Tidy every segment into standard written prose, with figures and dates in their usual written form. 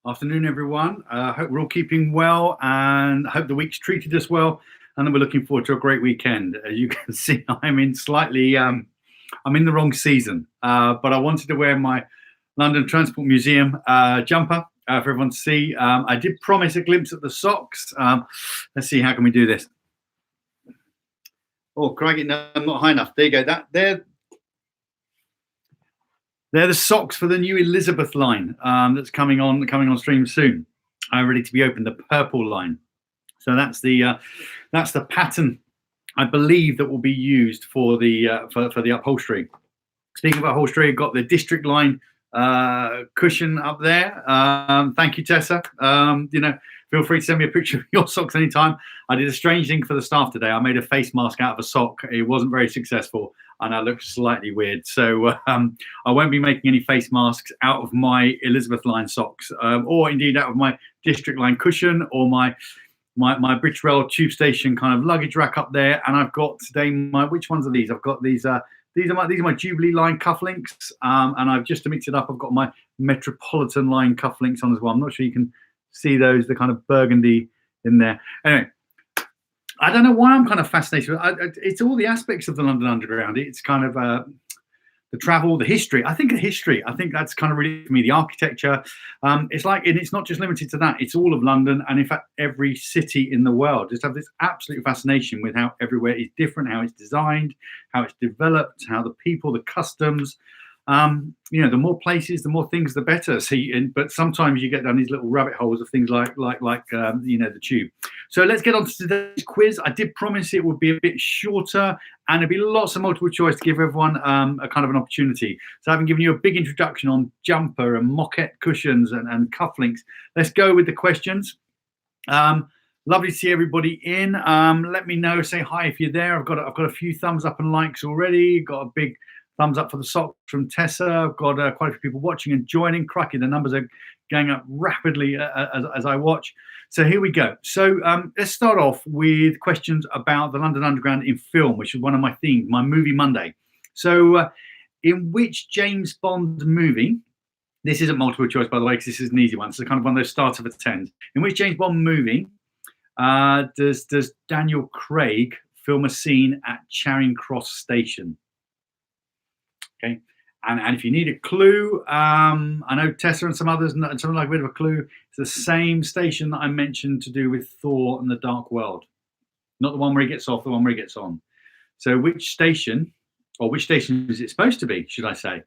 Afternoon, everyone. Hope we're all keeping well and hope the week's treated us well. And then we're looking forward to a great weekend. As you can see, I'm in I'm in the wrong season, but I wanted to wear my London Transport Museum jumper for everyone to see. I did promise a glimpse at the socks. Let's see, how can we do this? Oh, crikey, no, I'm not high enough. There you go. They're the socks for the new Elizabeth line that's coming on stream soon. Ready to be opened, the purple line. So that's the pattern, I believe, that will be used for the upholstery. Speaking of upholstery, I've got the district line cushion up there. Thank you, Tessa. Feel free to send me a picture of your socks anytime. I did a strange thing for the staff today. I made a face mask out of a sock. It wasn't very successful, and I looked slightly weird. So I won't be making any face masks out of my Elizabeth line socks, or indeed out of my district line cushion, or my British Rail tube station kind of luggage rack up there. And I've got today which ones are these? I've got these. These are my Jubilee line cufflinks, and I've just to mix it up, I've got my Metropolitan line cufflinks on as well. I'm not sure you can see those, the kind of burgundy in there. Anyway, I don't know why I'm kind of fascinated with it. It's all the aspects of the London Underground. It's kind of the travel, the history. I think that's kind of really, for me, the architecture. It's like, and it's not just limited to that. It's all of London, and in fact, every city in the world just have this absolute fascination with how everywhere is different, how it's designed, how it's developed, how the people, the customs. The more places, the more things, the better. But sometimes you get down these little rabbit holes of things like the tube. So let's get on to today's quiz. I did promise it would be a bit shorter, and there'd be lots of multiple choice to give everyone a kind of an opportunity. So having given you a big introduction on jumper and moquette cushions and cufflinks, let's go with the questions. Lovely to see everybody in. Let me know, say hi if you're there. I've got a few thumbs up and likes already. Got a big thumbs up for the socks from Tessa. I've got quite a few people watching and joining. Crikey, the numbers are going up rapidly as I watch. So here we go. So let's start off with questions about the London Underground in film, which is one of my themes, my Movie Monday. So in which James Bond movie, this isn't multiple choice, by the way, because this is an easy one. It's kind of one of those starter for 10s. In which James Bond movie does Daniel Craig film a scene at Charing Cross Station? Okay, and if you need a clue, I know Tessa and some others, and something like a bit of a clue. It's the same station that I mentioned to do with Thor and the Dark World, not the one where he gets off, the one where he gets on. So which station, or which station is it supposed to be, should I say?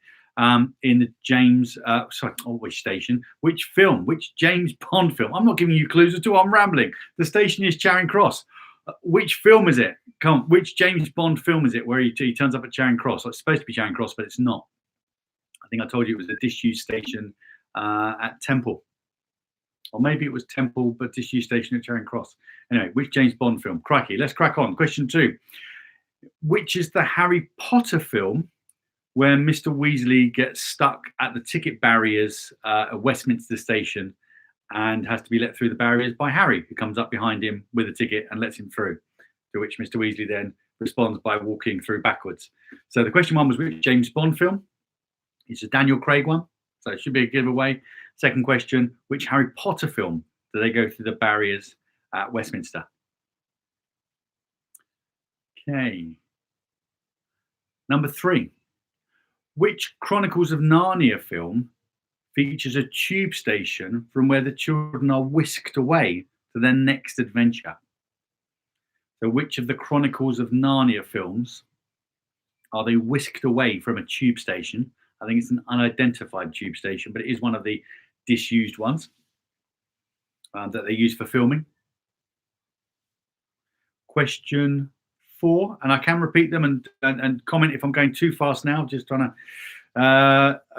In the James, which station, which film, which James Bond film? I'm not giving you clues at all. I'm rambling. The station is Charing Cross. Which film is it? Come on, which James Bond film is it where he turns up at Charing Cross? Well, it's supposed to be Charing Cross, but it's not. I think I told you it was a disused station at Temple. Or maybe it was Temple, but disused station at Charing Cross. Anyway, which James Bond film? Crikey, let's crack on. Question 2. Which is the Harry Potter film where Mr. Weasley gets stuck at the ticket barriers at Westminster Station and has to be let through the barriers by Harry, who comes up behind him with a ticket and lets him through, to which Mr. Weasley then responds by walking through backwards. So the question 1 was which James Bond film? It's a Daniel Craig one, so it should be a giveaway. Second question, which Harry Potter film do they go through the barriers at Westminster? Okay. Number 3, which Chronicles of Narnia film features a tube station from where the children are whisked away to their next adventure? So which of the Chronicles of Narnia films are they whisked away from a tube station? I think it's an unidentified tube station, but it is one of the disused ones that they use for filming. Question 4, and I can repeat them and comment if I'm going too fast now, just trying to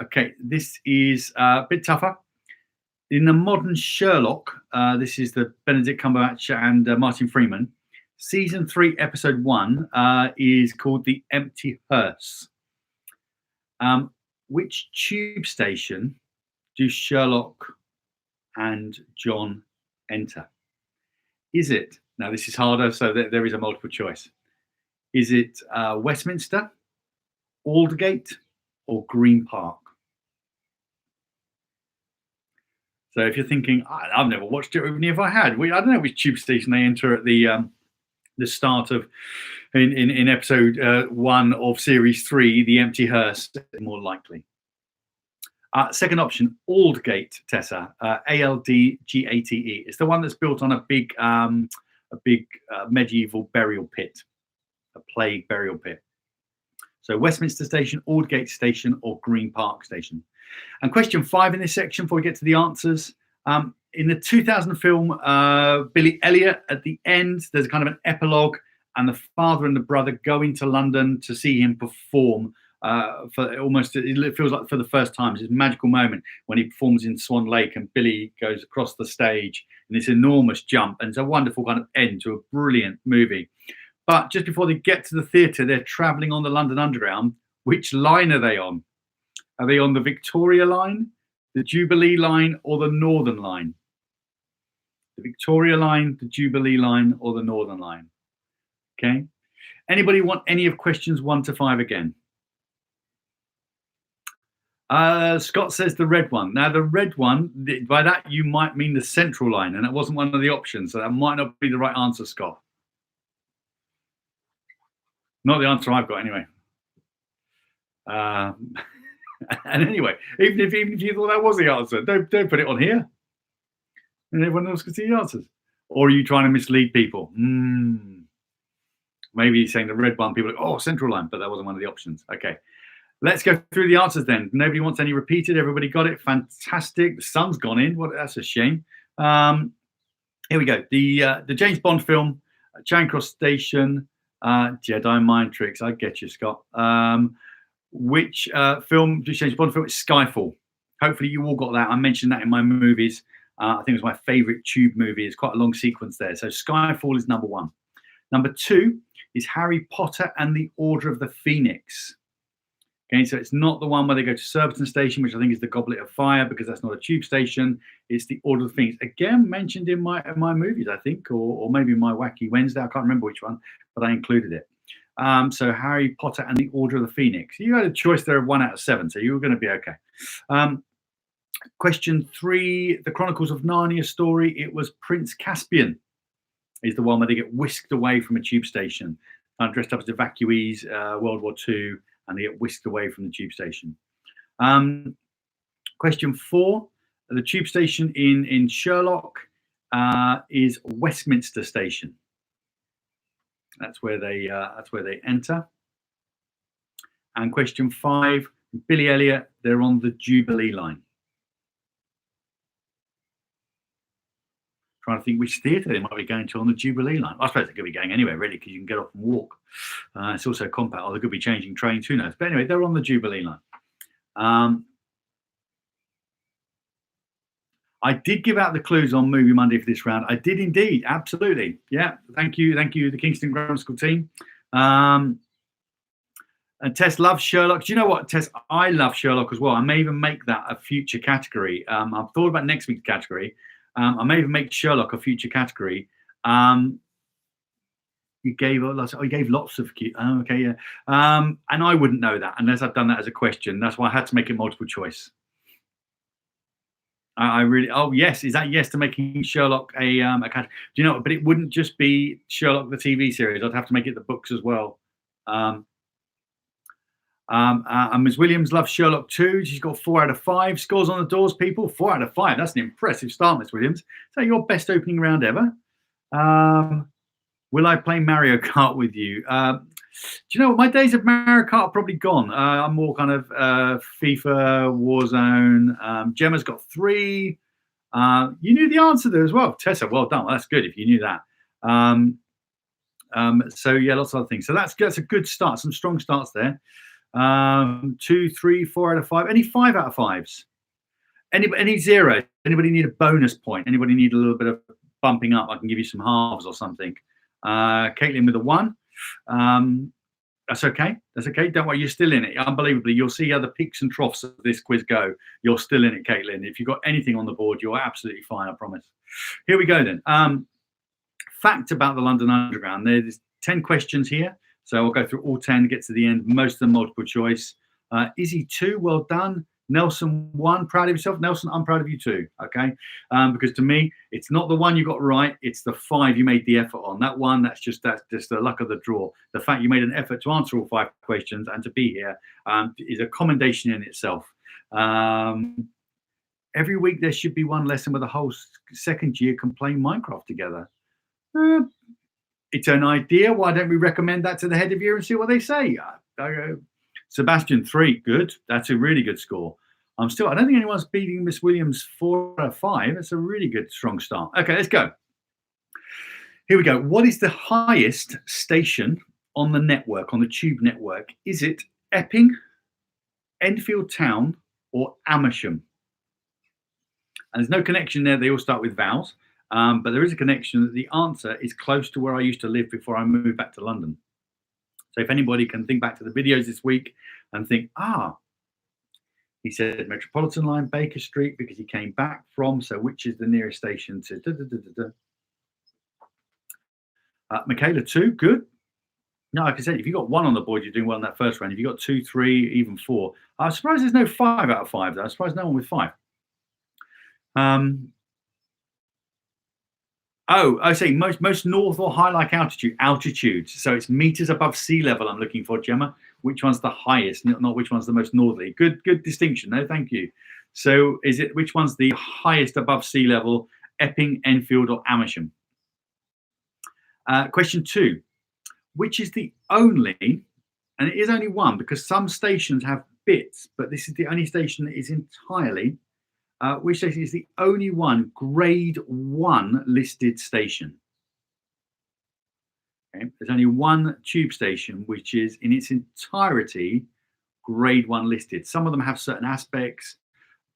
okay, this is a bit tougher. In the modern Sherlock, this is the Benedict Cumberbatch and Martin Freeman. Season 3, episode 1 is called The Empty Hearse. Which tube station do Sherlock and John enter? Is it, now this is harder, so there is a multiple choice. Is it Westminster, Aldgate, or Green Park? So if you're thinking, I've never watched it, even if I had, I don't know which tube station they enter at the start of in episode 1 of series 3, the empty hearse, more likely. Second option, Aldgate, Tessa, Aldgate. It's the one that's built on a big medieval burial pit, a plague burial pit. So Westminster Station, Aldgate Station, or Green Park Station. And question 5 in this section, before we get to the answers. In the 2000 film, Billy Elliot, at the end, there's a kind of an epilogue, and the father and the brother go into London to see him perform for almost, it feels like for the first time. It's this magical moment when he performs in Swan Lake and Billy goes across the stage in this enormous jump, and it's a wonderful kind of end to a brilliant movie. But just before they get to the theatre, they're travelling on the London Underground. Which line are they on? Are they on the Victoria line, the Jubilee line, or the Northern line? The Victoria line, the Jubilee line, or the Northern line? Okay. Anybody want any of questions 1 to 5 again? Scott says the red one. Now, the red one, by that you might mean the Central line, and that wasn't one of the options, so that might not be the right answer, Scott. Not the answer I've got, anyway. And anyway, even if you thought that was the answer, don't put it on here, and everyone else can see the answers. Or are you trying to mislead people? Maybe you're saying the red one. People are like, oh, Central line, but that wasn't one of the options. Okay. Let's go through the answers then. Nobody wants any repeated. Everybody got it. Fantastic. The sun's gone in. That's a shame. Here we go. The James Bond film, Charing Cross Station, Jedi Mind Tricks. I get you, Scott. Which film, the James Bond film? It's Skyfall. Hopefully you all got that. I mentioned that in my movies. I think it was my favorite tube movie. It's quite a long sequence there. So Skyfall is number 1. Number 2 is Harry Potter and the Order of the Phoenix. Okay, so it's not the one where they go to Surbiton Station, which I think is the Goblet of Fire, because that's not a tube station. It's the Order of the Phoenix. Again, mentioned in my movies, I think, or maybe my Wacky Wednesday. I can't remember which one, but I included it. So Harry Potter and the Order of the Phoenix. You had a choice there of 1 out of 7, so you were going to be okay. Question 3, the Chronicles of Narnia story. It was Prince Caspian is the one where they get whisked away from a tube station, dressed up as evacuees, World War II, and they get whisked away from the tube station. Question 4, the tube station in Sherlock is Westminster Station. That's where they enter. And question 5, Billy Elliot, they're on the Jubilee line. Trying to think which theatre they might be going to on the Jubilee line. I suppose they could be going anywhere, really, because you can get off and walk. It's also compact, or they could be changing trains, who knows. But anyway, they're on the Jubilee line. I did give out the clues on Movie Monday for this round. I did indeed, absolutely. Yeah, thank you, the Kingston Grammar School team. And Tess loves Sherlock. Do you know what, Tess? I love Sherlock as well. I may even make that a future category. I've thought about next week's category. I may even make Sherlock a future category. You gave lots of cute. Oh, okay, yeah. And I wouldn't know that unless I've done that as a question. That's why I had to make it multiple choice. I really. Oh yes, is that yes to making Sherlock a category? Do you know? But it wouldn't just be Sherlock the TV series. I'd have to make it the books as well. And Ms. Williams loves Sherlock too. She's got 4 out of 5 scores on the doors, people. 4 out of 5. That's an impressive start, Ms. Williams. Is that your best opening round ever? Will I play Mario Kart with you? Do you know what? My days of Mario Kart are probably gone. I'm more kind of FIFA, Warzone. Gemma's got 3. You knew the answer there as well. Tessa, well done. Well, that's good if you knew that. So, yeah, lots of other things. So that's a good start. Some strong starts there. 2, 3, 4 out of 5. Any 5 out of 5s? Any 0? Anybody need a bonus point? Anybody need a little bit of bumping up? I can give you some halves or something. Caitlin with a 1. That's okay. That's okay. Don't worry, you're still in it. Unbelievably, you'll see how the peaks and troughs of this quiz go. You're still in it, Caitlin. If you've got anything on the board, you're absolutely fine, I promise. Here we go then. Fact about the London Underground. There's 10 questions here. So I'll go through all 10, get to the end. Most of them multiple choice. Izzy 2, well done. Nelson 1, proud of yourself. Nelson, I'm proud of you too. Okay, because to me, it's not the one you got right; it's the 5 you made the effort on. That one, that's just the luck of the draw. The fact you made an effort to answer all 5 questions and to be here is a commendation in itself. Every week there should be one lesson where the whole second year can play Minecraft together. It's an idea. Why don't we recommend that to the head of year and see what they say? Sebastian 3, good. That's a really good score. I don't think anyone's beating Miss Williams 4 out of 5. That's a really good, strong start. Okay, let's go. Here we go. What is the highest station on the network, on the tube network? Is it Epping, Enfield Town, or Amersham? And there's no connection there. They all start with vowels. But there is a connection that the answer is close to where I used to live before I moved back to London. So if anybody can think back to the videos this week and think, he said Metropolitan Line, Baker Street, because he came back from, so which is the nearest station to Michaela 2, good. No, like I said, if you got 1 on the board, you're doing well in that first round. If you got 2, 3, even 4. I'm surprised there's no 5 out of 5 though. I'm surprised no one with 5. I say most north or high like altitudes. So it's meters above sea level I'm looking for, Gemma. Which one's the highest, not which one's the most northerly. Good distinction. No, thank you. So is it which one's the highest above sea level, Epping, Enfield, or Amersham? Question 2. Which is the only, and it is only one because some stations have bits, but this is the only station that is entirely, which station is the only one grade 1 listed station? Okay. There's only one tube station which is in its entirety grade 1 listed. Some of them have certain aspects,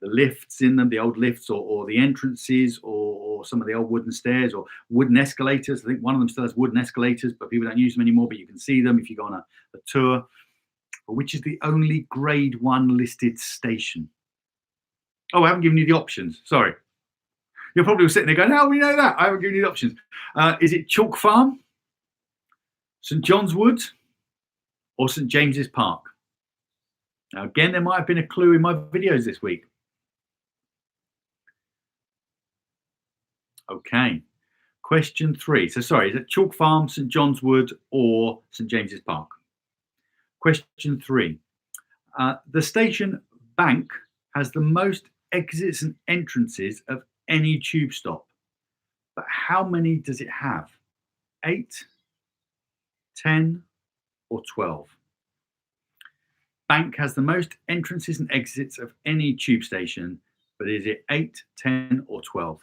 the lifts in them, the old lifts or the entrances or some of the old wooden stairs or wooden escalators. I think one of them still has wooden escalators, but people don't use them anymore, but you can see them if you go on a tour. But which is the only grade 1 listed station? Oh, I haven't given you the options. Sorry. You're probably sitting there going, how do we know that? I haven't given you the options. Is it Chalk Farm, St John's Wood, or St James's Park? Now, again, there might have been a clue in my videos this week. Okay. Question 3. So, sorry, is it Chalk Farm, St John's Wood, or St James's Park? Question 3. The station Bank has the most exits and entrances of any tube stop. But how many does it have? 8, 10, or 12? Bank has the most entrances and exits of any tube station, but is it 8, 10, or 12?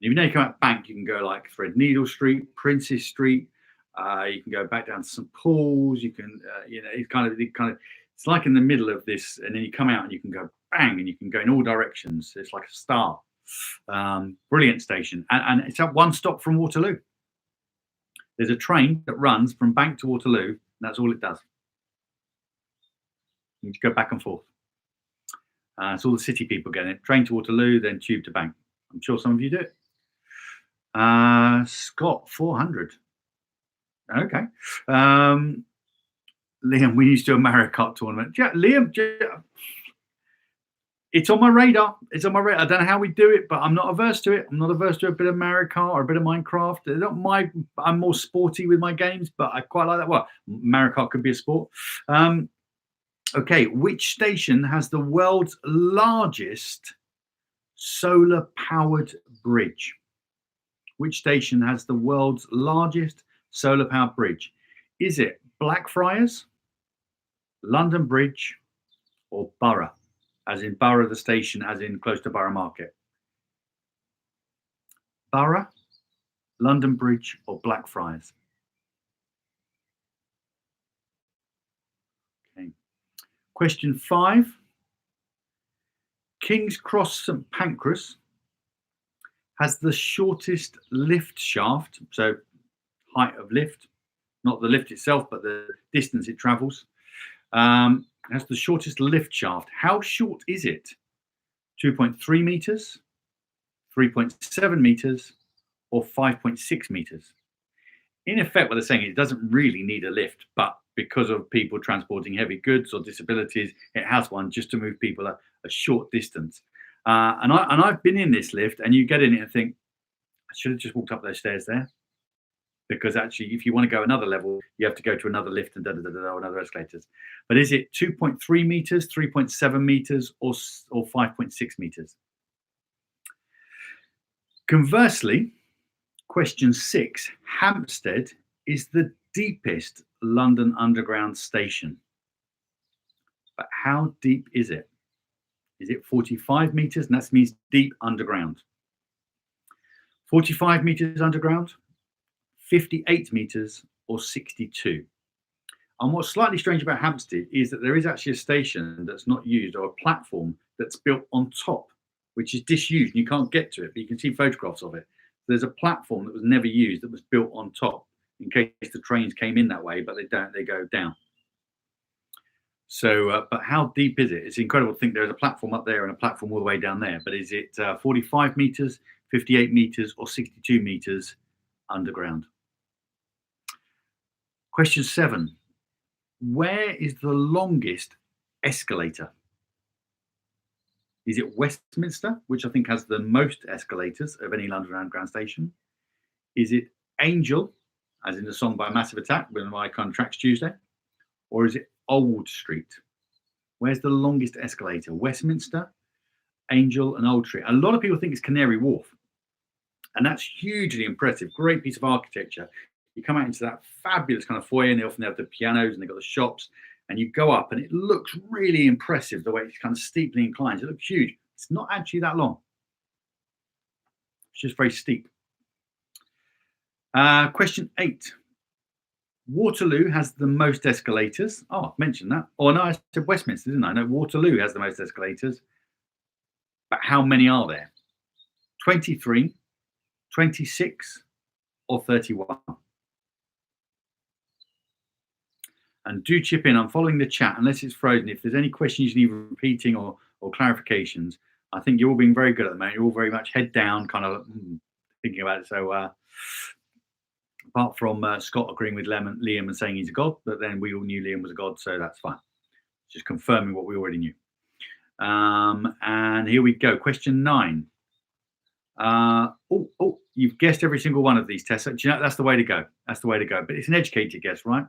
If you know you come out Bank, you can go like Threadneedle Street, Princes Street. You can go back down to St Paul's. You can, it's kind of, it's like in the middle of this, and then you come out and you can go bang, and you can go in all directions. It's like a star. Brilliant station, and it's at one stop from Waterloo. There's a train that runs from Bank to Waterloo, and that's all it does. You go back and forth. It's all the city people getting it. Train to Waterloo, then tube to Bank. I'm sure some of you do it. Scott, 400. Okay. Liam, we used to do a Mario Kart tournament. Yeah, Liam, it's on my radar. It's on my radar. I don't know how we do it, but I'm not averse to it. I'm not averse to a bit of Mario Kart or a bit of Minecraft. I'm more sporty with my games, but I quite like that. Well, Mario Kart could be a sport. Okay, which station has the world's largest solar-powered bridge? Which station has the world's largest solar-powered bridge? Is it Blackfriars, London Bridge, or Borough? As in Borough the station, as in close to Borough Market. Borough, London Bridge, or Blackfriars? Okay. Question 5. King's Cross St Pancras has the shortest lift shaft, so height of lift, not the lift itself, but the distance it travels. Has the shortest lift shaft. How short is it? 2.3 meters, 3.7 meters, or 5.6 meters? In effect, what they're saying is it doesn't really need a lift, but because of people transporting heavy goods or disabilities. It has one just to move people a short distance. And I've been in this lift, and you get in it and think, I should have just walked up those stairs there. Because actually, if you want to go another level, you have to go to another lift and another escalators. But is it 2.3 meters, 3.7 meters, or 5.6 meters? Conversely, question 6, Hampstead is the deepest London Underground station. But how deep is it? Is it 45 meters? And that means deep underground. 45 meters underground, 58 meters, or 62. And what's slightly strange about Hampstead is that there is actually a station that's not used, or a platform that's built on top, which is disused, and you can't get to it, but you can see photographs of it. There's a platform that was never used that was built on top in case the trains came in that way, but they don't, they go down. So, but how deep is it? It's incredible to think there's a platform up there and a platform all the way down there, but is it 45 meters, 58 meters, or 62 meters underground? Question 7, where is the longest escalator? Is it Westminster, which I think has the most escalators of any London Underground station? Is it Angel, as in the song by Massive Attack, when my contracts Tuesday? Or is it Old Street? Where's the longest escalator? Westminster, Angel, and Old Street. A lot of people think it's Canary Wharf, and that's hugely impressive. Great piece of architecture. You come out into that fabulous kind of foyer, and they often have the pianos and they've got the shops, and you go up and it looks really impressive the way it's kind of steeply inclined. It looks huge. It's not actually that long. It's just very steep. Question 8. Waterloo has the most escalators. Oh, I've mentioned that. Oh, no, I said Westminster, didn't I? No, Waterloo has the most escalators. But how many are there? 23, 26, or 31? And do chip in. I'm following the chat, unless it's frozen. If there's any questions you need repeating or clarifications, I think you're all being very good at the moment. You're all very much head down, kind of thinking about it. So apart from Scott agreeing with Liam and saying he's a god, but then we all knew Liam was a god, so that's fine. Just confirming what we already knew. And here we go. Question 9. You've guessed every single one of these, Tessa. Do you know, that's the way to go. That's the way to go. But it's an educated guess, right?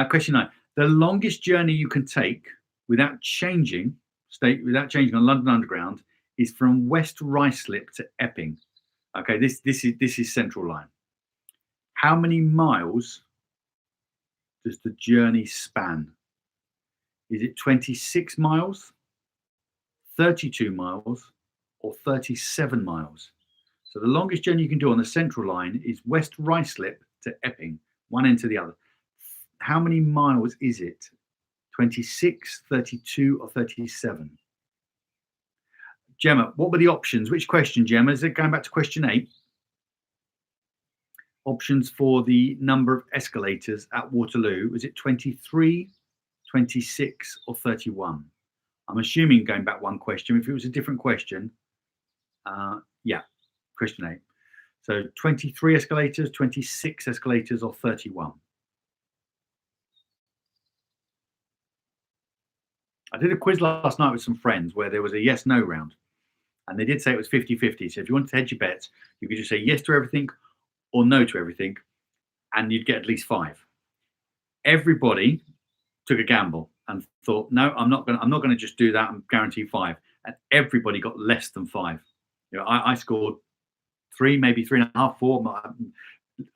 Question 9. The longest journey you can take without changing on London Underground is from West Ruislip to Epping. Okay, this is Central Line. How many miles does the journey span? Is it 26 miles, 32 miles, or 37 miles? So the longest journey you can do on the Central Line is West Ruislip to Epping, one end to the other. How many miles is it? 26, 32, or 37? Gemma, what were the options? Which question, Gemma? Is it going back to question 8? Options for the number of escalators at Waterloo. Was it 23, 26, or 31? I'm assuming going back one question. If it was a different question, yeah, question 8. So 23 escalators, 26 escalators, or 31? I did a quiz last night with some friends where there was a yes-no round. And they did say it was 50-50. So if you wanted to hedge your bets, you could just say yes to everything or no to everything, and you'd get at least 5. Everybody took a gamble and thought, no, I'm not going to just do that. I'm guaranteed 5. And everybody got less than 5. You know, I scored 3, maybe 3.5, 4.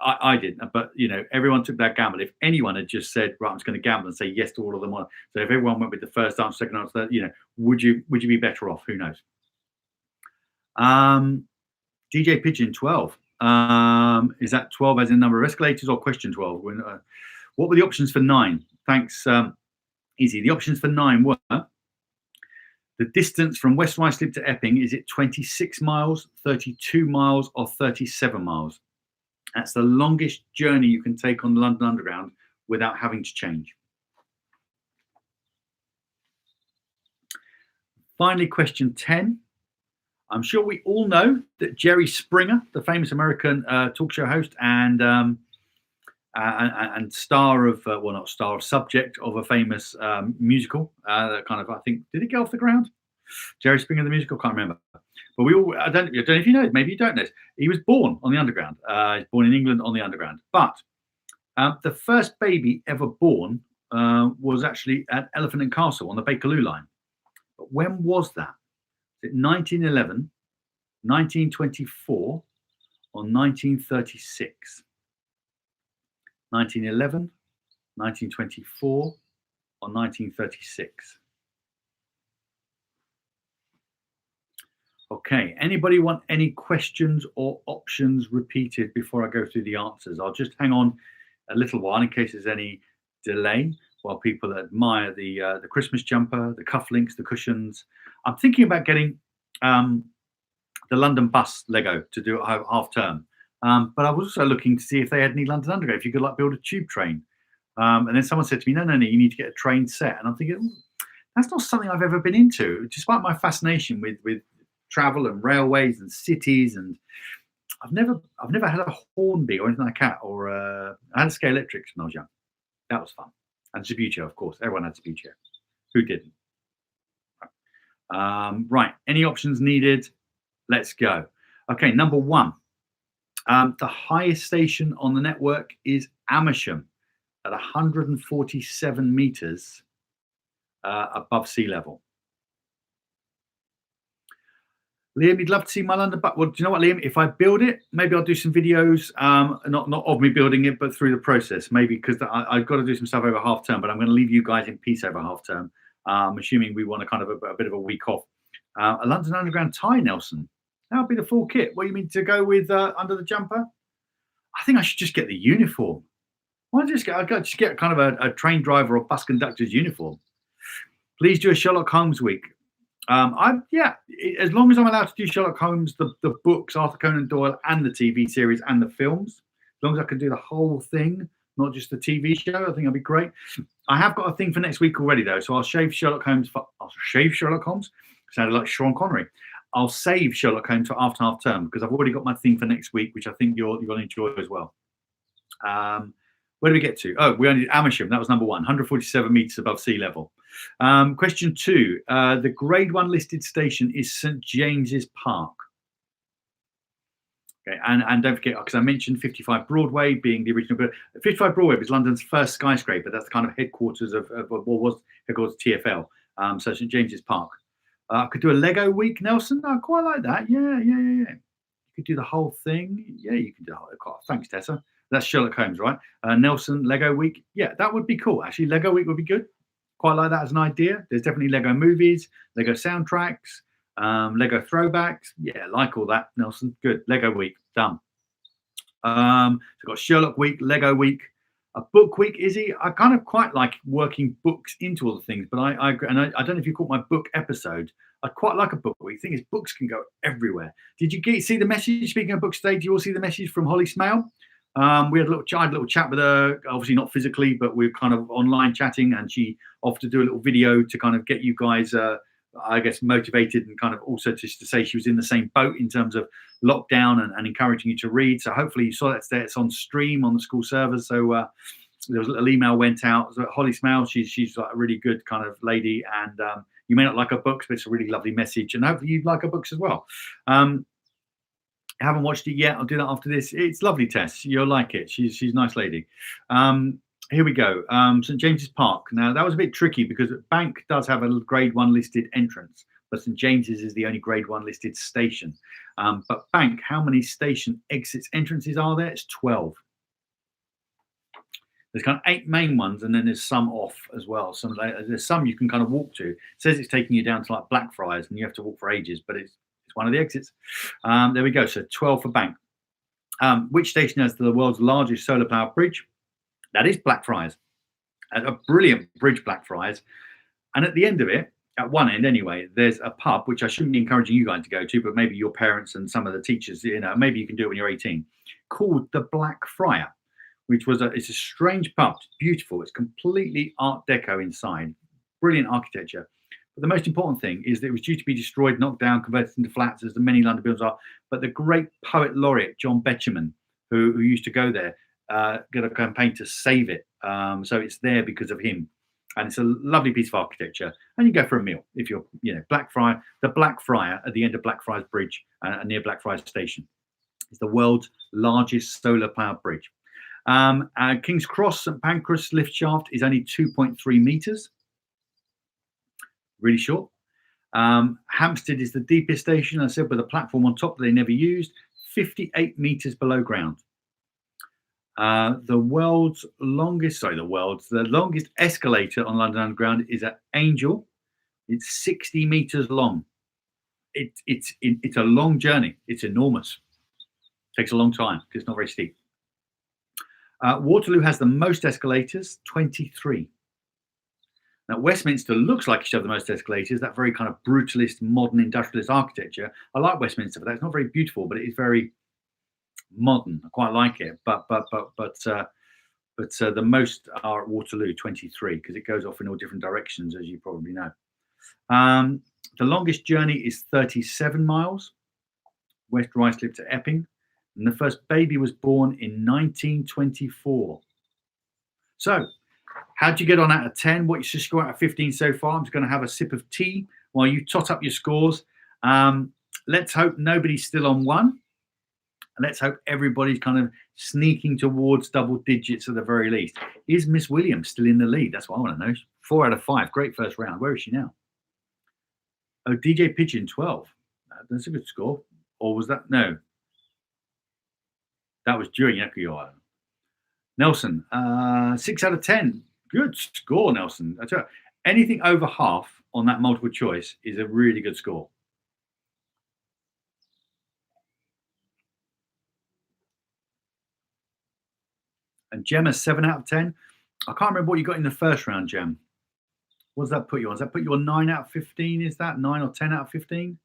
I didn't, but you know, everyone took that gamble. If anyone had just said, right, I'm just going to gamble and say yes to all of them, so if everyone went with the first answer, second answer, third, you know, would you be better off? Who knows? DJ Pigeon 12. Is that 12 as in number of escalators or question 12? What were the options for 9? Thanks, Easy. The options for 9 were the distance from West Ruislip to Epping. Is it 26 miles, 32 miles, or 37 miles? That's the longest journey you can take on the London Underground without having to change. Finally, question 10. I'm sure we all know that Jerry Springer, the famous American talk show host and and star of well, not star of subject of a famous musical. That kind of, I think, did it get off the ground? Jerry Springer the musical, can't remember. But we all, I don't know if you know, maybe you don't know. He was born on the Underground. He's born in England on the Underground. But the first baby ever born was actually at Elephant and Castle on the Bakerloo line. But when was that? Is it 1911, 1924, or 1936? 1911, 1924, or 1936? Okay, anybody want any questions or options repeated before I go through the answers? I'll just hang on a little while in case there's any delay while people admire the Christmas jumper, the cufflinks, the cushions. I'm thinking about getting the London bus Lego to do at half term. But I was also looking to see if they had any London Underground, if you could like build a tube train. And then someone said to me, no, you need to get a train set. And I'm thinking, that's not something I've ever been into, despite my fascination with travel and railways and cities. And I've never had a Hornby or anything like that, or I had a Scale Electrics when I was young. That was fun. And Subbuteo, of course. Everyone had Subbuteo. Who didn't? Right. Any options needed? Let's go. Okay, number one. The highest station on the network is Amersham at 147 meters above sea level. Liam, you'd love to see my London bus. Well, do you know what, Liam? If I build it, maybe I'll do some videos, not of me building it, but through the process. Maybe because I've got to do some stuff over half term, but I'm going to leave you guys in peace over half term. Assuming we want a kind of a bit of a week off. A London Underground tie, Nelson. That would be the full kit. What do you mean to go with under the jumper? I think I should just get the uniform. Why don't I just get kind of a train driver or bus conductor's uniform? Please do a Sherlock Holmes week. As long as I'm allowed to do Sherlock Holmes, the books, Arthur Conan Doyle, and the TV series and the films, as long as I can do the whole thing, not just the TV show, I think that'd be great. I have got a thing for next week already, though, so I'll shave Sherlock Holmes. Sounded like Sean Connery. I'll save Sherlock Holmes for after half term because I've already got my thing for next week, which I think you're going to enjoy as well. Where do we get to? Oh, we only did Amersham. That was number one, 147 meters above sea level. Question two. The grade 1 listed station is St James's Park. Okay, and don't forget, because I mentioned 55 Broadway being the original, but 55 Broadway was London's first skyscraper. That's the kind of headquarters of what was headquarters TfL. So St James's Park. I could do a Lego week, Nelson. I quite like that. Yeah. You could do the whole thing. Yeah, you can do the whole. Thanks, Tessa. That's Sherlock Holmes, right? Nelson, Lego week. Yeah, that would be cool. Actually, Lego week would be good. Quite like that as an idea. There's definitely Lego movies, Lego soundtracks, Lego throwbacks. Yeah, like all that, Nelson. Good. Lego week. Done. So I've got Sherlock week, Lego week. A book week, Izzy. I kind of quite like working books into all the things, but I don't know if you caught my book episode. I quite like a book week. The thing is, books can go everywhere. Did you see the message? Speaking of books today, did you all see the message from Holly Smale? We had a little chat with her, obviously not physically, but we're kind of online chatting, and she offered to do a little video to kind of get you guys, I guess, motivated, and kind of also just to say she was in the same boat in terms of lockdown and encouraging you to read. So hopefully you saw that today. It's on stream on the school servers. So there was a little email went out. So Holly Smale, she's like a really good kind of lady, and you may not like her books, but it's a really lovely message, and hopefully you'd like her books as well. I haven't watched it yet. I'll do that after this. It's lovely, Tess. You'll like it. She's a nice lady. Here we go. St James's Park. Now, that was a bit tricky because Bank does have a grade 1 listed entrance, but St James's is the only grade 1 listed station. But Bank, how many station exits entrances are there? It's 12. There's kind of 8 main ones, and then there's some off as well. There's some you can kind of walk to. It says it's taking you down to like Blackfriars, and you have to walk for ages, but it's one of the exits. There we go. So 12 for Bank. Which station has the world's largest solar powered bridge? That is Blackfriars. A brilliant bridge, Blackfriars. And at the end of it, at one end anyway, there's a pub, which I shouldn't be encouraging you guys to go to, but maybe your parents and some of the teachers, maybe you can do it when you're 18, called the Black Friar, which was it's a strange pub. It's beautiful. It's completely Art Deco inside. Brilliant architecture. But the most important thing is that it was due to be destroyed, knocked down, converted into flats, as the many London buildings are. But the great poet laureate, John Betjeman, who used to go there, got a campaign to save it. So it's there because of him. And it's a lovely piece of architecture. And you go for a meal if you're, the Blackfriar at the end of Blackfriars Bridge near Blackfriars Station. It's the world's largest solar powered bridge. King's Cross St Pancras lift shaft is only 2.3 meters. Really short. Hampstead is the deepest station, as I said, with a platform on top that they never used, 58 meters below ground. The longest escalator on London Underground is at Angel. It's 60 meters long. It's a long journey. It's enormous. Takes a long time because it's not very steep. Waterloo has the most escalators, 23. Now, Westminster looks like it should have the most escalators, that very kind of brutalist, modern, industrialist architecture. I like Westminster for that. It's not very beautiful, but it is very modern. I quite like it. But the most are at Waterloo, 23, because it goes off in all different directions, as you probably know. The longest journey is 37 miles, West Ruislip to Epping. And the first baby was born in 1924. So, how'd you get on out of 10? What's your score out of 15 so far? I'm just going to have a sip of tea while you tot up your scores. Let's hope nobody's still on 1. And let's hope everybody's kind of sneaking towards double digits at the very least. Is Miss Williams still in the lead? That's what I want to know. 4 out of 5. Great first round. Where is she now? Oh, DJ Pigeon, 12. That's a good score. Or was that? No. That was during Echo. Nelson, 6 out of 10. Good score, Nelson. I tell you, anything over half on that multiple choice is a really good score. And Gemma, 7 out of 10. I can't remember what you got in the first round, Gem. What does that put you on? Does that put you on 9 out of 15? Is that 9 or 10 out of 15?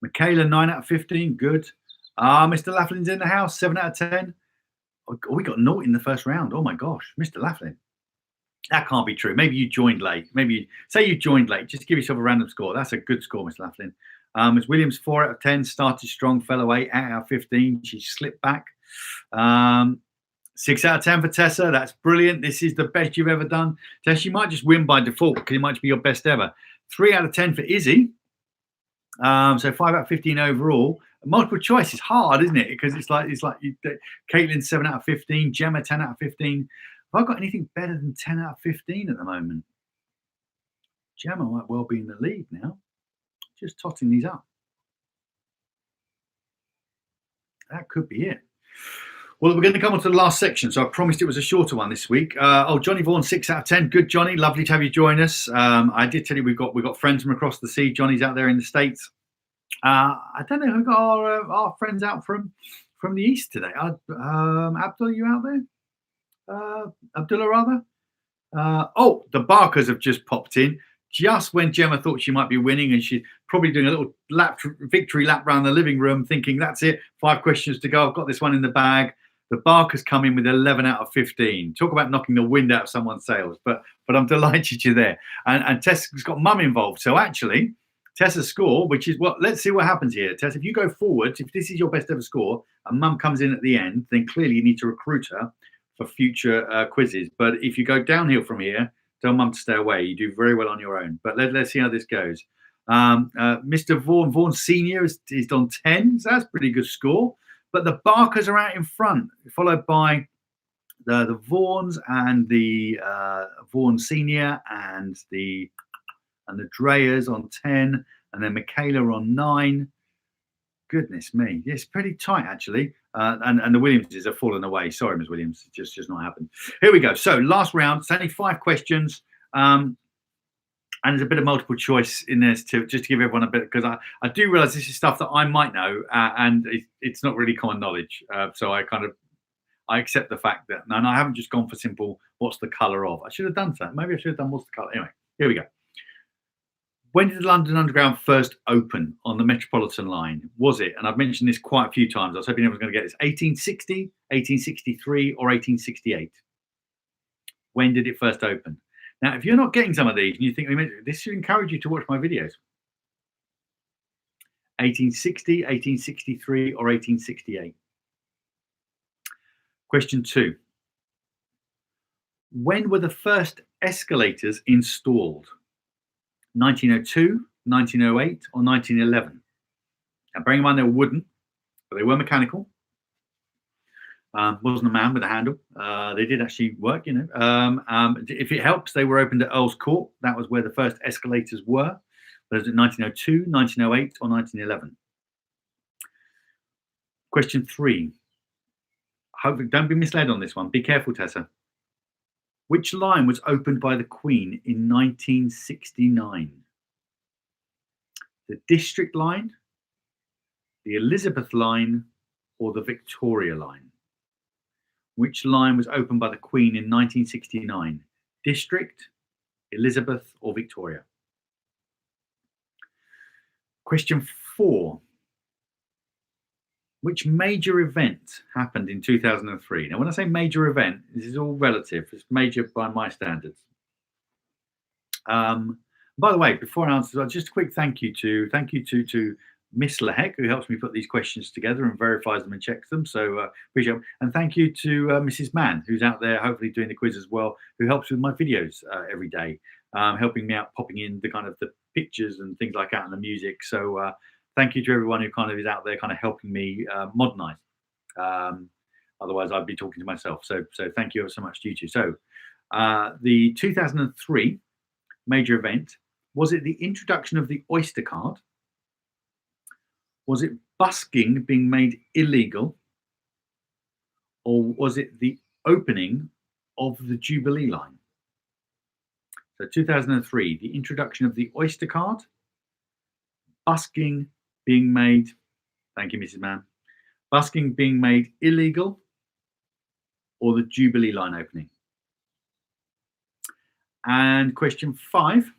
Michaela, 9 out of 15. Good. Mr. Laughlin's in the house, 7 out of 10. Oh, we got 0 in the first round. Oh my gosh, Mr. Laughlin. That can't be true. Maybe you joined late. Say you joined late. Just give yourself a random score. That's a good score, Mr. Laughlin. Ms. Williams, 4 out of 10. Started strong, fell away. 8 out of 15. She slipped back. 6 out of 10 for Tessa. That's brilliant. This is the best you've ever done. Tessa, you might just win by default because it might be your best ever. 3 out of 10 for Izzy. So 5 out of 15 overall. Multiple choice is hard, isn't it? Because it's like Caitlin 7 out of 15, Gemma 10 out of 15. Have I got anything better than 10 out of 15 at the moment? Gemma might well be in the lead now. Just totting these up. That could be it. Well, we're going to come on to the last section. So I promised it was a shorter one this week. Johnny Vaughan, 6 out of 10. Good, Johnny. Lovely to have you join us. I did tell you we've got friends from across the sea. Johnny's out there in the States. I don't know who got our friends out from the east today. Abdullah, you out there? Abdullah, rather? The Barkers have just popped in. Just when Gemma thought she might be winning, and she's probably doing a little victory lap around the living room, thinking, that's it, 5 questions to go. I've got this one in the bag. The Barkers come in with 11 out of 15. Talk about knocking the wind out of someone's sails. But I'm delighted you're there. And Tessa's got Mum involved. So actually, Tessa's score, which is let's see what happens here. Tess, if you go forward, if this is your best ever score, and Mum comes in at the end, then clearly you need to recruit her for future quizzes. But if you go downhill from here, tell Mum to stay away. You do very well on your own. But let's see how this goes. Mr. Vaughan Senior is on 10, so that's a pretty good score. But the Barkers are out in front, followed by the Vaughans and the Vaughan Senior and the Dreyers on 10, and then Michaela on 9. Goodness me, it's pretty tight actually. And the Williamses have fallen away. Sorry, Ms. Williams, it's just not happened. Here we go. So last round, it's only 5 questions. And there's a bit of multiple choice in this just to give everyone a bit, because I do realize this is stuff that I might know, and it's not really common knowledge. So I accept the fact that, and I haven't just gone for simple, what's the colour of? I should have done that. Maybe I should have done what's the colour. Anyway, here we go. When did the London Underground first open on the Metropolitan line? Was it, and I've mentioned this quite a few times, I was hoping everyone's going to get this, 1860, 1863 or 1868? When did it first open? Now, if you're not getting some of these and you think, this should encourage you to watch my videos. 1860, 1863 or 1868? Question 2. When were the first escalators installed? 1902, 1908, or 1911? Now, bearing in mind they were wooden, but they were mechanical. Wasn't a man with a handle. They did actually work, you know. If it helps, they were opened at Earl's Court. That was where the first escalators were. Was it 1902, 1908, or 1911? Question 3. Hopefully, don't be misled on this one. Be careful, Tessa. Which line was opened by the Queen in 1969? The District Line, the Elizabeth Line, or the Victoria Line? Which line was opened by the Queen in 1969? District, Elizabeth, or Victoria? Question 4. Which major event happened in 2003? Now, when I say major event, this is all relative. It's major by my standards. By the way, before I answer, just a quick thank you to Miss Lehek, who helps me put these questions together and verifies them and checks them. So appreciate it. And thank you to Mrs. Mann, who's out there hopefully doing the quiz as well, who helps with my videos every day, helping me out, popping in the kind of the pictures and things like that and the music. So thank you to everyone who kind of is out there kind of helping me modernize. Otherwise, I'd be talking to myself. So thank you ever so much to you two. So the 2003 major event, was it the introduction of the Oyster card? Was it busking being made illegal? Or was it the opening of the Jubilee line? So 2003, the introduction of the Oyster card, busking being made, thank you, Mrs. Mann, busking being made illegal, or the Jubilee line opening? And question 5,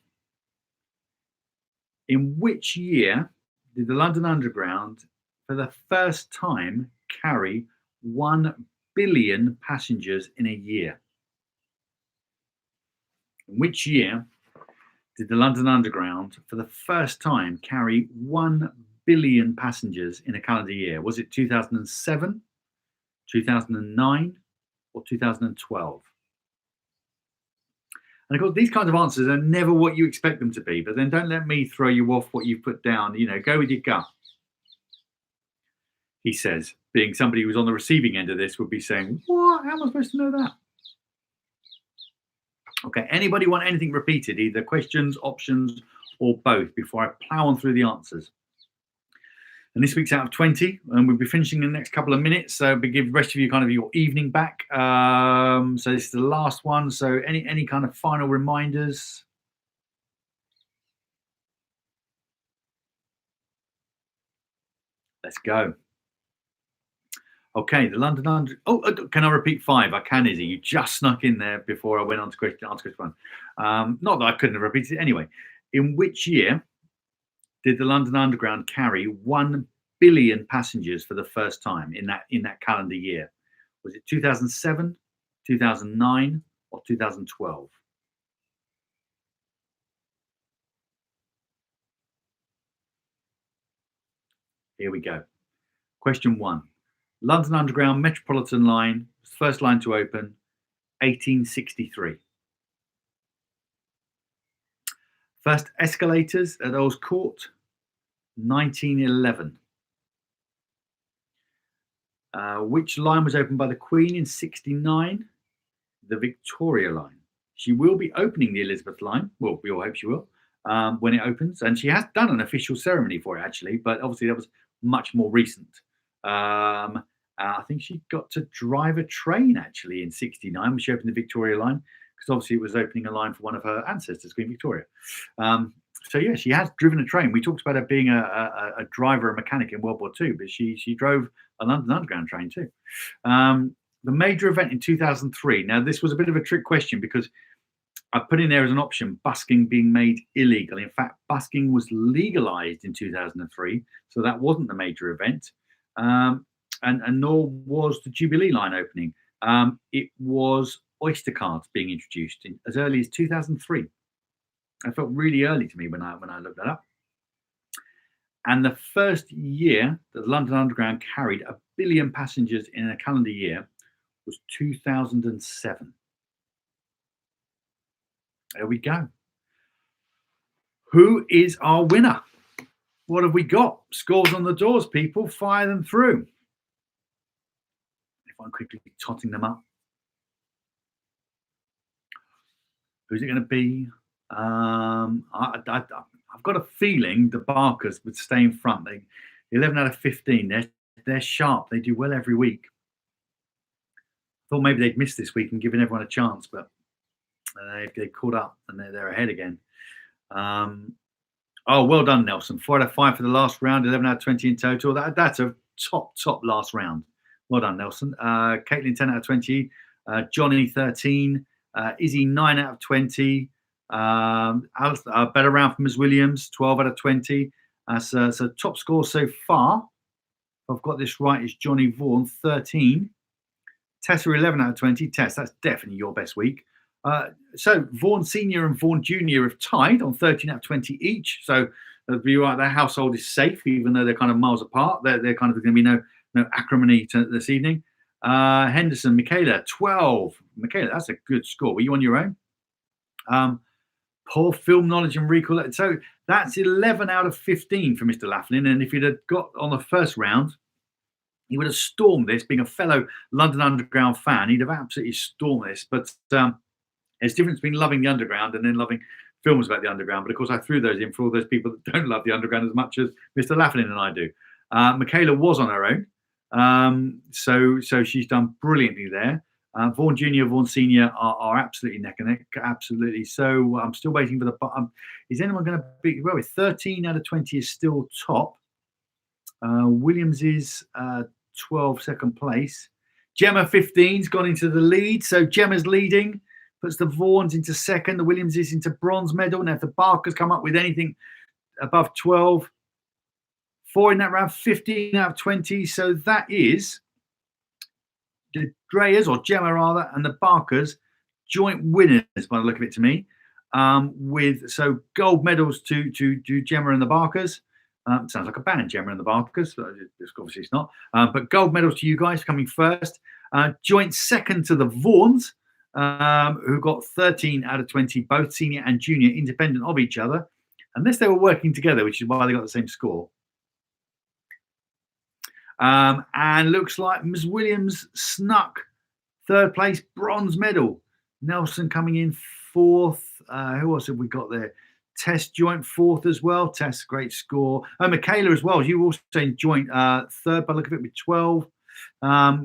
in which year did the London Underground for the first time carry 1 billion passengers in a year? In which year did the London Underground for the first time carry 1 billion passengers in a calendar year? Was it 2007, 2009, or 2012? And of course, these kinds of answers are never what you expect them to be, but then don't let me throw you off what you've put down. You know, go with your gut. He says, being somebody who's on the receiving end of this would be saying, what? How am I supposed to know that? Okay, anybody want anything repeated, either questions, options, or both, before I plow on through the answers? And this week's out of 20, and we'll be finishing in the next couple of minutes. So we give the rest of you kind of your evening back. So this is the last one. So any kind of final reminders? Let's go. Okay, the London Underground. Oh, can I repeat 5? I can, Izzy. You just snuck in there before I went on to question 1. Not that I couldn't have repeated it anyway. In which year did the London Underground carry 1 billion passengers for the first time in that calendar year? Was it 2007, 2009, or 2012? Here we go. Question 1. London Underground Metropolitan Line, first line to open, 1863. First escalators at Earl's Court, 1911. Which line was opened by the Queen in 69? The Victoria line. She will be opening the Elizabeth line. Well, we all hope she will when it opens. And she has done an official ceremony for it, actually. But obviously, that was much more recent. I think she got to drive a train, actually, in 69 when she opened the Victoria line, because obviously it was opening a line for one of her ancestors, Queen Victoria. So yeah, she has driven a train. We talked about her being a driver, a mechanic in World War II, but she drove a London Underground train too. The major event in 2003. Now, this was a bit of a trick question because I put in there as an option, busking being made illegal. In fact, busking was legalized in 2003, so that wasn't the major event. And nor was the Jubilee line opening. It was Oyster cards being introduced as early as 2003. That felt really early to me when I looked that up. And the first year that the London Underground carried 1 billion passengers in a calendar year was 2007. There we go. Who is our winner? What have we got? Scores on the doors, people. Fire them through. If I'm quickly totting them up. Who's it going to be? I've got a feeling the Barkers would stay in front. 11 out of 15. They're sharp. They do well every week. Thought maybe they'd miss this week and given everyone a chance, but they caught up and they're ahead again. Oh, well done, Nelson. 4 out of 5 for the last round, 11 out of 20 in total. That's a top last round. Well done, Nelson. Caitlin, 10 out of 20. Johnny, 13. Izzy, 9 out of 20. Better round from Ms. Williams, 12 out of 20. So top score so far, if I've got this right, is Johnny Vaughan, 13. Tessa, 11 out of 20. Tess, that's definitely your best week. So Vaughan Senior and Vaughan Junior have tied on 13 out of 20 each. So you're right, their household is safe, even though they're kind of miles apart. They're kind of going to be no acrimony this evening. Henderson, Michaela, 12. Michaela, that's a good score. Were you on your own? Poor film knowledge and recall. So that's 11 out of 15 for Mr. Laughlin. And if he'd have got on the first round, he would have stormed this. Being a fellow London Underground fan, he'd have absolutely stormed this. But there's a difference between loving the Underground and then loving films about the Underground. But of course, I threw those in for all those people that don't love the Underground as much as Mr. Laughlin and I do. Michaela was on her own. So she's done brilliantly there. Vaughan Junior, Vaughan Senior are absolutely neck and neck, absolutely. So I'm still waiting for the. Is anyone going to beat? Well, 13 out of 20 is still top. Williams is 12, second place. Gemma 15's gone into the lead, so Gemma's leading. Puts the Vaughans into second. The Williamses into bronze medal. Now, if the Barkers come up with anything above 12, 4 in that round, 15 out of 20. So that is the Dreyers, or Gemma rather, and the Barkers joint winners by the look of it to me. With gold medals to Gemma and the Barkers. Sounds like a band, Gemma and the Barkers. Obviously it's not. But gold medals to you guys coming first. Joint second to the Vaughans, who got 13 out of 20, both senior and junior, independent of each other, unless they were working together, which is why they got the same score. And looks like Ms. Williams snuck third place, bronze medal. Nelson coming in fourth. Who else have we got there? Tess joint fourth as well. Tess, great score. Michaela as well. You also in joint third by the look of it with 12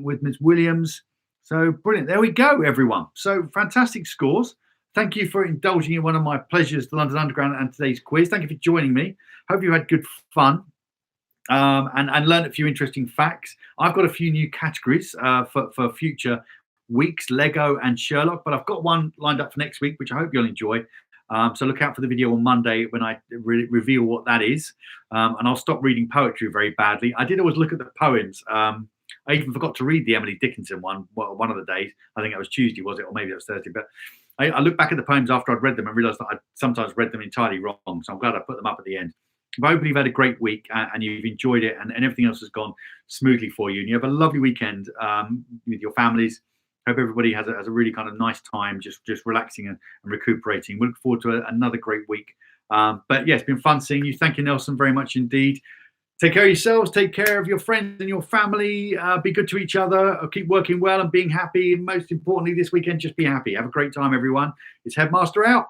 with Ms. Williams. So brilliant. There we go, everyone. So fantastic scores. Thank you for indulging in one of my pleasures, the London Underground and today's quiz. Thank you for joining me. Hope you had good fun and learned a few interesting facts. I've got a few new categories for future weeks, Lego and Sherlock, but I've got one lined up for next week, which I hope you'll enjoy. So look out for the video on Monday when I reveal what that is. And I'll stop reading poetry very badly. I did always look at the poems. I even forgot to read the Emily Dickinson one of the days. I think it was Tuesday, was it? Or maybe it was Thursday. But I looked back at the poems after I'd read them and realised that I'd sometimes read them entirely wrong. So I'm glad I put them up at the end. But hopefully you've had a great week and you've enjoyed it and everything else has gone smoothly for you. And you have a lovely weekend with your families. Hope everybody has a really kind of nice time, just relaxing and recuperating. We look forward to another great week. But yeah, it's been fun seeing you. Thank you, Nelson, very much indeed. Take care of yourselves. Take care of your friends and your family. Be good to each other. Keep working well and being happy. And most importantly, this weekend, just be happy. Have a great time, everyone. It's Headmaster out.